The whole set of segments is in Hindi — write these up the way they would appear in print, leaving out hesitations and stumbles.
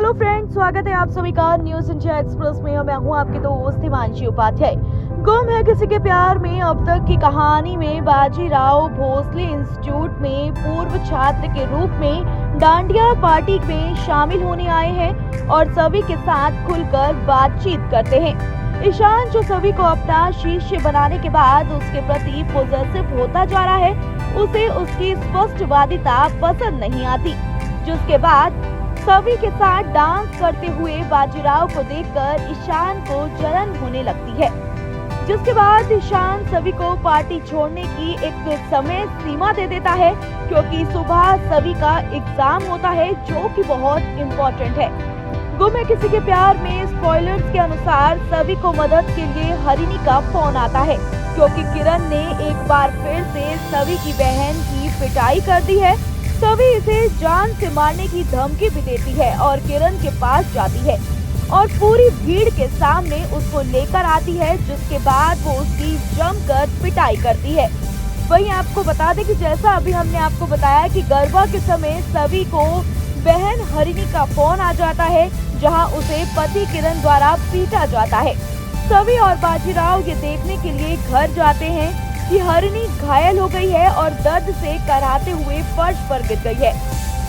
हेलो फ्रेंड्स, स्वागत है आप सभी का न्यूज इंडिया एक्सप्रेस में। मैं हूं आपके दोस्त हिमांशी उपाध्याय। गुम है किसी के प्यार में अब तक की कहानी में बाजीराव भोसले इंस्टीट्यूट में पूर्व छात्र के रूप में डांडिया पार्टी में शामिल होने आए हैं और सभी के साथ खुलकर बातचीत करते हैं। ईशान जो सभी को अपना शिष्य बनाने के बाद उसके प्रति पॉजिटिव होता जा रहा है, उसे उसकी स्पष्टवादिता पसंद नहीं आती, जिसके बाद सभी के साथ डांस करते हुए बाजीराव को देखकर ईशान को जलन होने लगती है। जिसके बाद ईशान सभी को पार्टी छोड़ने की एक समय सीमा दे देता है, क्योंकि सुबह सभी का एग्जाम होता है जो कि बहुत इम्पोर्टेंट है। गुम है किसी के प्यार में स्पॉयलर्स के अनुसार सभी को मदद के लिए हरिणी का फोन आता है, क्योंकि किरण ने एक बार फिर से सभी की बहन की पिटाई कर दी है। सभी इसे जान से मारने की धमकी भी देती है और किरण के पास जाती है और पूरी भीड़ के सामने उसको लेकर आती है, जिसके बाद वो उसकी जमकर पिटाई करती है। वहीं आपको बता दें कि जैसा अभी हमने आपको बताया कि गरबा के समय सभी को बहन हरिणी का फोन आ जाता है, जहां उसे पति किरण द्वारा पीटा जाता है। सभी और बाजीराव ये देखने के लिए घर जाते हैं कि हरिणी घायल हो गई है और दर्द से कराहते हुए फर्श पर गिर गई है।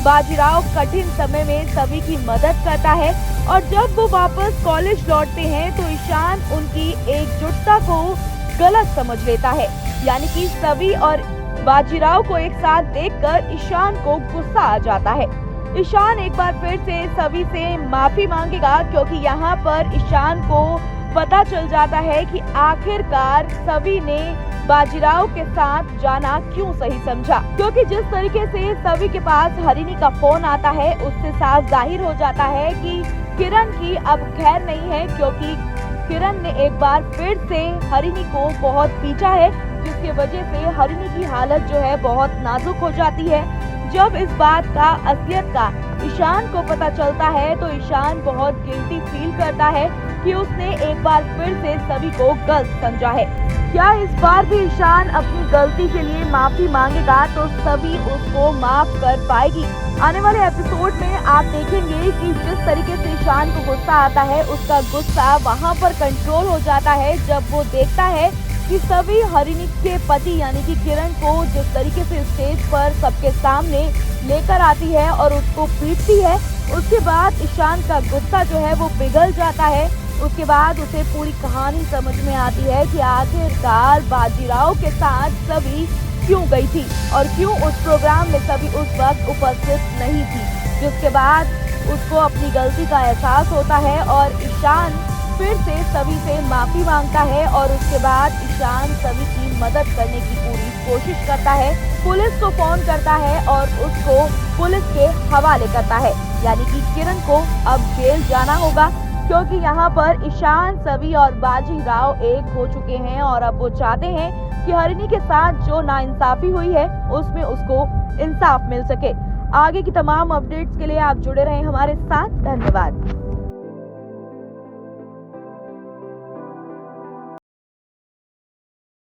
बाजीराव कठिन समय में सभी की मदद करता है और जब वो वापस कॉलेज लौटते हैं तो ईशान उनकी एकजुटता को गलत समझ लेता है, यानी कि सभी और बाजीराव को एक साथ देखकर ईशान को गुस्सा आ जाता है। ईशान एक बार फिर से सभी से माफी मांगेगा, क्योंकि यहाँ पर ईशान को पता चल जाता है कि आखिरकार सभी ने बाजीराव के साथ जाना क्यों सही समझा, क्योंकि जिस तरीके से सभी के पास हरिणी का फोन आता है उससे साफ जाहिर हो जाता है कि किरण की अब खैर नहीं है, क्योंकि किरण ने एक बार फिर से हरिणी को बहुत पीटा है, जिसकी वजह से हरिणी की हालत जो है बहुत नाजुक हो जाती है। जब इस बात का असलियत का ईशान को पता चलता है तो ईशान बहुत गिल्टी फील करता है कि उसने एक बार फिर से सभी को गलत समझा है। क्या इस बार भी ईशान अपनी गलती के लिए माफी मांगेगा तो सभी उसको माफ कर पाएगी? आने वाले एपिसोड में आप देखेंगे कि जिस तरीके से ईशान को गुस्सा आता है, उसका गुस्सा वहां पर कंट्रोल हो जाता है जब वो देखता है कि सभी हरिणी के पति यानी कि किरण को जिस तरीके से स्टेज पर सबके सामने लेकर आती है और उसको पीटती है। उसके बाद ईशान का गुस्सा जो है वो पिघल जाता है। उसके बाद उसे पूरी कहानी समझ में आती है कि आखिरकार बाजीराव के साथ सभी क्यों गई थी और क्यों उस प्रोग्राम में सभी उस वक्त उपस्थित नहीं थी। जिसके बाद उसको अपनी गलती का एहसास होता है और ईशान फिर से सभी से माफी मांगता है और उसके बाद ईशान सभी की मदद करने की पूरी कोशिश करता है। पुलिस को फोन करता है और उसको पुलिस के हवाले करता है, यानी कि किरण को अब जेल जाना होगा, क्योंकि यहाँ पर ईशान सभी और बाजीराव एक हो चुके हैं और अब वो चाहते हैं कि हरिणी के साथ जो नाइंसाफी हुई है उसमें उसको इंसाफ मिल सके। आगे की तमाम अपडेट्स के लिए आप जुड़े रहें हमारे साथ। धन्यवाद।